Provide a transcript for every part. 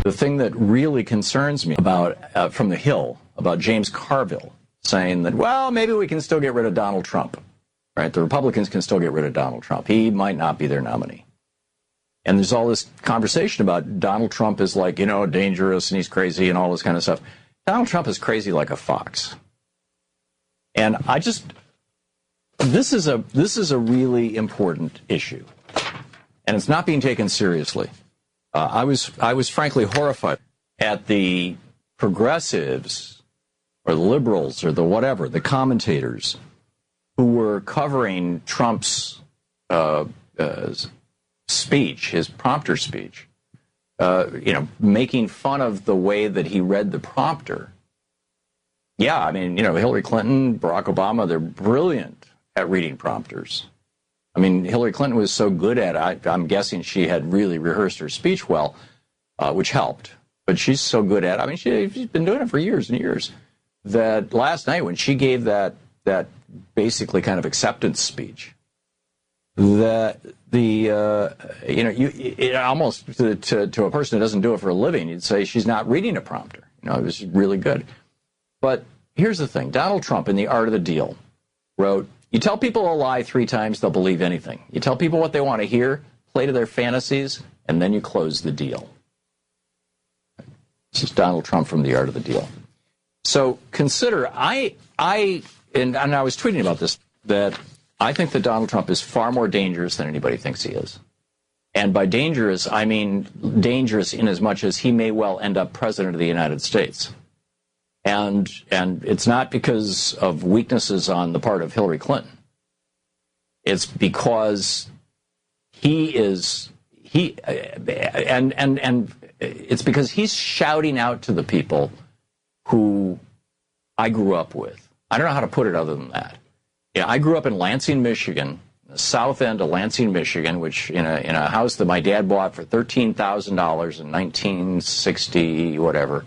The thing that really concerns me about from the Hill, about James Carville saying that, well, maybe we can still get rid of Donald Trump, right? The Republicans can still get rid of Donald Trump. He might not be their nominee. And there's all this conversation about Donald Trump is like, dangerous and he's crazy and all this kind of stuff. Donald Trump is crazy like a fox. And this is a really important issue. And it's not being taken seriously. I was frankly horrified at the progressives or the liberals or the commentators who were covering Trump's speech, his prompter speech, making fun of the way that he read the prompter. Yeah, I mean, Hillary Clinton, Barack Obama, they're brilliant at reading prompters. I mean, Hillary Clinton was so good at it, I'm guessing she had really rehearsed her speech well, which helped. But she's so good at it. I mean, she's been doing it for years and years. That last night when she gave that basically kind of acceptance speech, that it almost to a person who doesn't do it for a living, you'd say she's not reading a prompter. It was really good. But here's the thing: Donald Trump, in The Art of the Deal, wrote, "You tell people a lie 3 times, they'll believe anything. You tell people what they want to hear, play to their fantasies, and then you close the deal." This is Donald Trump from The Art of the Deal. So consider, and I was tweeting about this, that I think that Donald Trump is far more dangerous than anybody thinks he is. And by dangerous, I mean dangerous in as much as he may well end up president of the United States. And it's not because of weaknesses on the part of Hillary Clinton. It's because it's because he's shouting out to the people who I grew up with. I don't know how to put it other than that. I grew up in Lansing, Michigan, the south end of Lansing, Michigan, which in a house that my dad bought for $13,000 in 1960, whatever.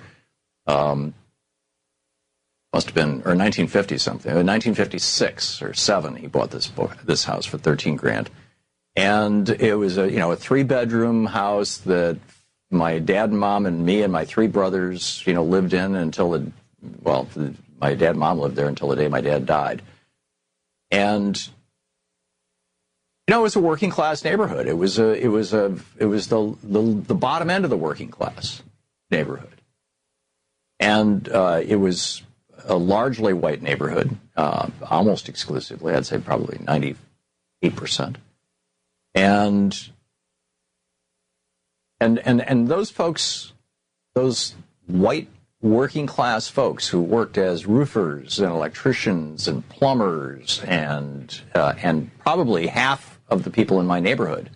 Must have been, or 1950 something, 1956 or 7. He bought this house for $13,000, and it was a 3-bedroom house that my dad and mom and me and my 3 brothers lived in until my dad and mom lived there until the day my dad died, and it was a working class neighborhood. It was the bottom end of the working class neighborhood, and it was a largely white neighborhood, almost exclusively. I'd say probably 98%. And those folks, those white working class folks who worked as roofers and electricians and plumbers and probably half of the people in my neighborhood,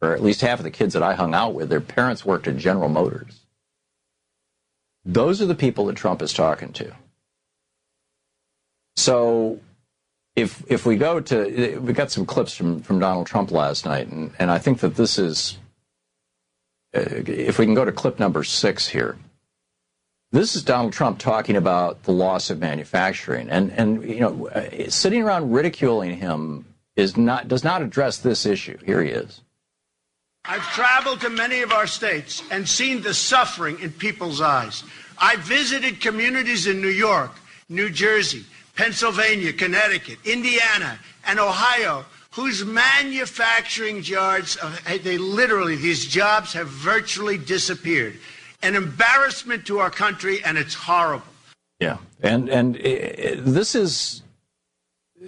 or at least half of the kids that I hung out with, their parents worked at General Motors. Those are the people that Trump is talking to. So if we go to, we got some clips from Donald Trump last night, and I think that this is, if we can go to clip number 6 here, this is Donald Trump talking about the loss of manufacturing, and sitting around ridiculing him does not address this issue. Here he is. I've traveled to many of our states and seen the suffering in people's eyes. I visited communities in New York, New Jersey, Pennsylvania, Connecticut, Indiana, and Ohio, whose manufacturing jobs, these jobs have virtually disappeared. An embarrassment to our country, and it's horrible. Yeah, and this is,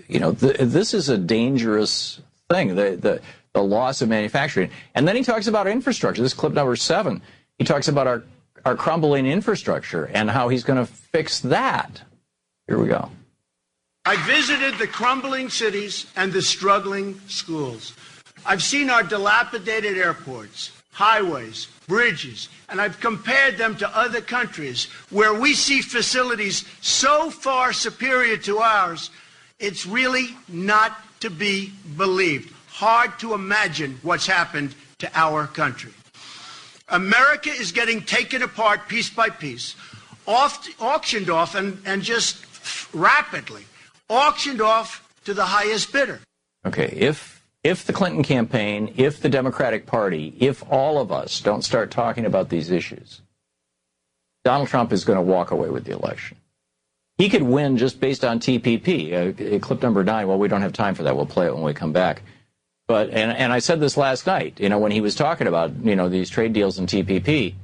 this is a dangerous thing, the loss of manufacturing. And then he talks about infrastructure. This is clip number 7. He talks about our crumbling infrastructure and how he's going to fix that. Here we go. I visited the crumbling cities and the struggling schools. I've seen our dilapidated airports, highways, bridges, and I've compared them to other countries where we see facilities so far superior to ours, it's really not to be believed. Hard to imagine what's happened to our country. America is getting taken apart piece by piece, auctioned off, and just rapidly auctioned off to the highest bidder. Okay, if the Clinton campaign, if the Democratic Party, if all of us don't start talking about these issues, Donald Trump is going to walk away with the election. He could win just based on TPP. Clip number 9, well, we don't have time for that. We'll play it when we come back. But and I said this last night, when he was talking about, these trade deals and TPP,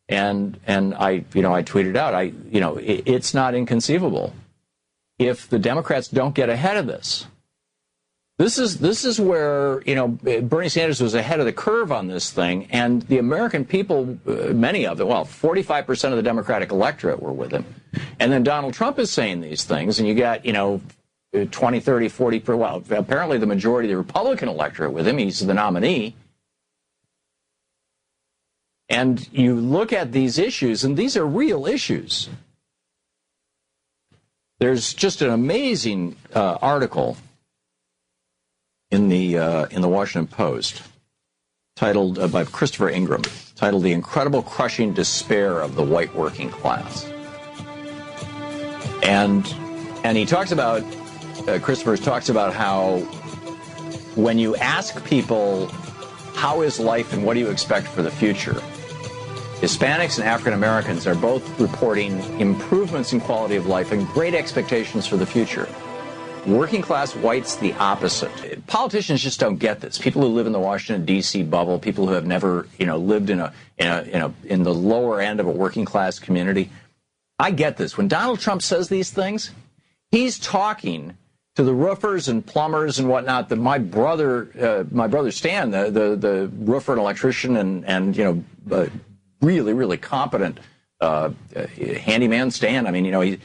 and I tweeted out, it's not inconceivable if the Democrats don't get ahead of this. This is where, Bernie Sanders was ahead of the curve on this thing, and the American people, many of them, 45% of the Democratic electorate were with him. And then Donald Trump is saying these things, and you got, 20, 30, 40, apparently the majority of the Republican electorate with him. He's the nominee. And you look at these issues, and these are real issues. There's just an amazing article in the Washington Post, titled by Christopher Ingram, titled "The Incredible Crushing Despair of the White Working Class," and he talks about Christopher talks about how when you ask people how is life and what do you expect for the future, Hispanics and African Americans are both reporting improvements in quality of life and great expectations for the future. Working class whites, the opposite. Politicians just don't get this. People who live in the Washington D.C. bubble, people who have never, lived in the lower end of a working class community. I get this. When Donald Trump says these things, he's talking to the roofers and plumbers and whatnot. That my brother Stan, the roofer and electrician, and really, really competent handyman Stan. I mean,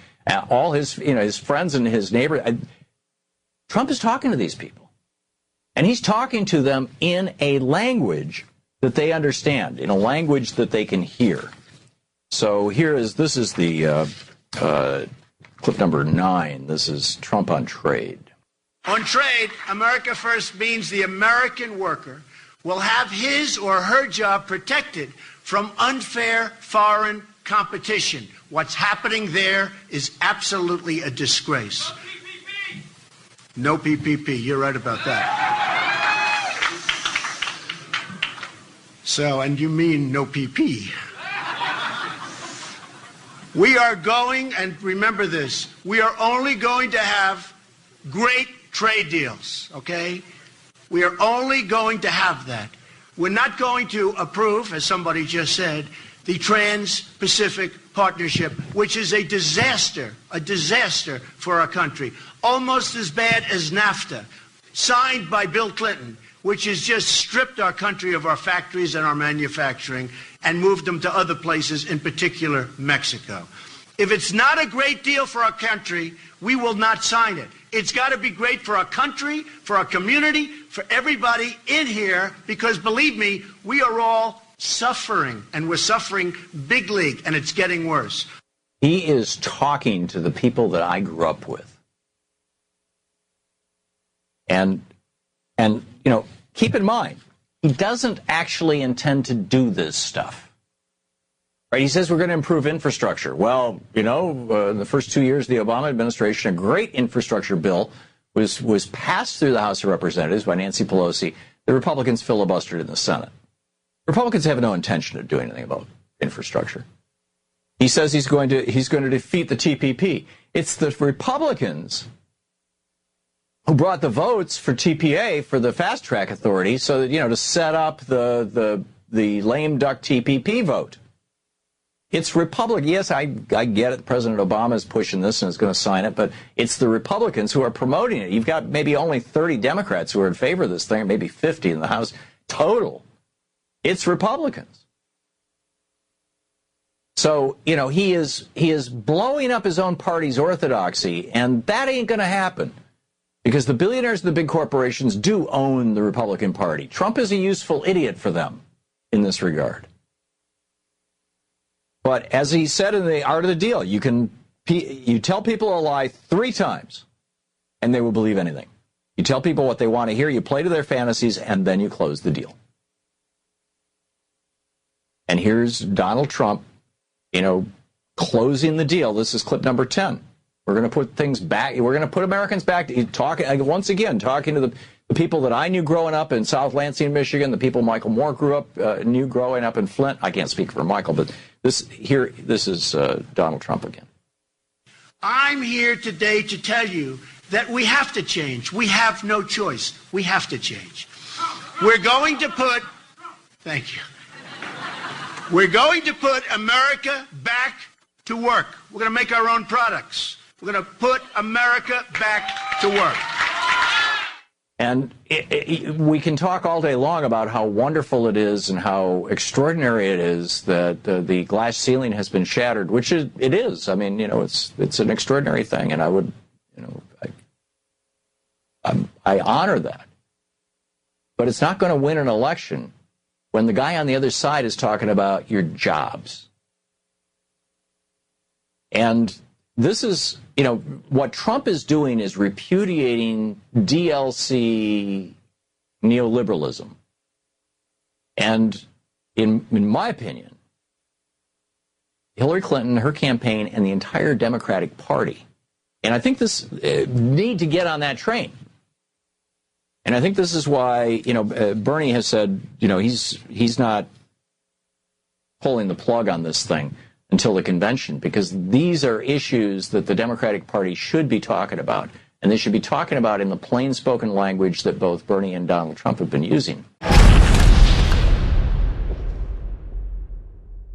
all his his friends and his neighbors. Trump is talking to these people, and he's talking to them in a language that they understand, in a language that they can hear. So this is the clip number 9. This is Trump on trade. On trade, America First means the American worker will have his or her job protected from unfair foreign competition. What's happening there is absolutely a disgrace. No PPP. You're right about that. So, and you mean no PP. We are going, and remember this, we are only going to have great trade deals, okay? We are only going to have that. We're not going to approve, as somebody just said, the Trans-Pacific Partnership, which is a disaster for our country. Almost as bad as NAFTA, signed by Bill Clinton, which has just stripped our country of our factories and our manufacturing and moved them to other places, in particular Mexico. If it's not a great deal for our country, we will not sign it. It's got to be great for our country, for our community, for everybody in here, because believe me, we are all suffering, and we're suffering big league, and it's getting worse. He is talking to the people that I grew up with. And keep in mind, he doesn't actually intend to do this stuff. Right? He says we're going to improve infrastructure. Well, in the first 2 years of the Obama administration, a great infrastructure bill was passed through the House of Representatives by Nancy Pelosi. The Republicans filibustered in the Senate. Republicans have no intention of doing anything about infrastructure. He says he's going to defeat the TPP. It's the Republicans who brought the votes for TPA, for the Fast Track Authority, so that, to set up the lame duck TPP vote. It's Republican. Yes, I get it. President Obama is pushing this and is going to sign it, but it's the Republicans who are promoting it. You've got maybe only 30 Democrats who are in favor of this thing, or maybe 50 in the House total. It's Republicans. So, he is blowing up his own party's orthodoxy, and that ain't going to happen. Because the billionaires and the big corporations do own the Republican Party. Trump is a useful idiot for them in this regard. But as he said in The Art of the Deal, you tell people a lie 3 times, and they will believe anything. You tell people what they want to hear, you play to their fantasies, and then you close the deal. And here's Donald Trump, closing the deal. This is clip number 10. We're going to put things back. We're going to put Americans back to talking to the people that I knew growing up in South Lansing, Michigan, the people Michael Moore knew growing up in Flint. I can't speak for Michael, but this is Donald Trump again. I'm here today to tell you that we have to change. We have no choice. We have to change. We're going to put, thank you. We're going to put America back to work. We're going to make our own products. We're going to put America back to work. And we can talk all day long about how wonderful it is and how extraordinary it is that the glass ceiling has been shattered, which it is. I mean, it's an extraordinary thing, and I honor that. But it's not going to win an election when the guy on the other side is talking about your jobs. And this is, what Trump is doing is repudiating DLC neoliberalism. And in my opinion, Hillary Clinton, her campaign, and the entire Democratic Party, and I think this need to get on that train. And I think this is why, Bernie has said, he's not pulling the plug on this thing until the convention, because these are issues that the Democratic Party should be talking about, and they should be talking about in the plain-spoken language that both Bernie and Donald Trump have been using.